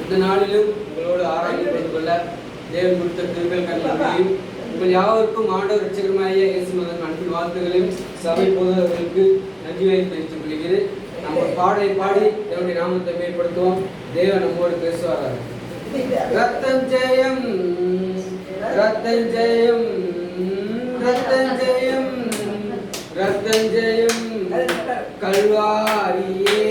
இந்த நாளிலும் உங்களோடு ஆராய்ந்து கொண்டு கொள்ள தேவன் கொடுத்த திருங்கள் கண்களையும் உங்கள் யாவருக்கும் ஆண்டவர் ரட்சகருமாகிய இயேசு மகன் அன்பின் வார்த்தைகளையும் சபை போதவர்களுக்கு நன்றியை தெரிவித்துக் கொள்கிறேன். நம்ம பாடலை பாடி தேவனுடைய நாமத்தை மேம்படுத்துவோம். தேவன் நம்மோடு பேசுவார்கள். ரத்தம் ஜெயம் ரத்தம் ஜெயம் ரத்தம் ஜெயம் ரத்தம் ஜெயம் கல்வாரியே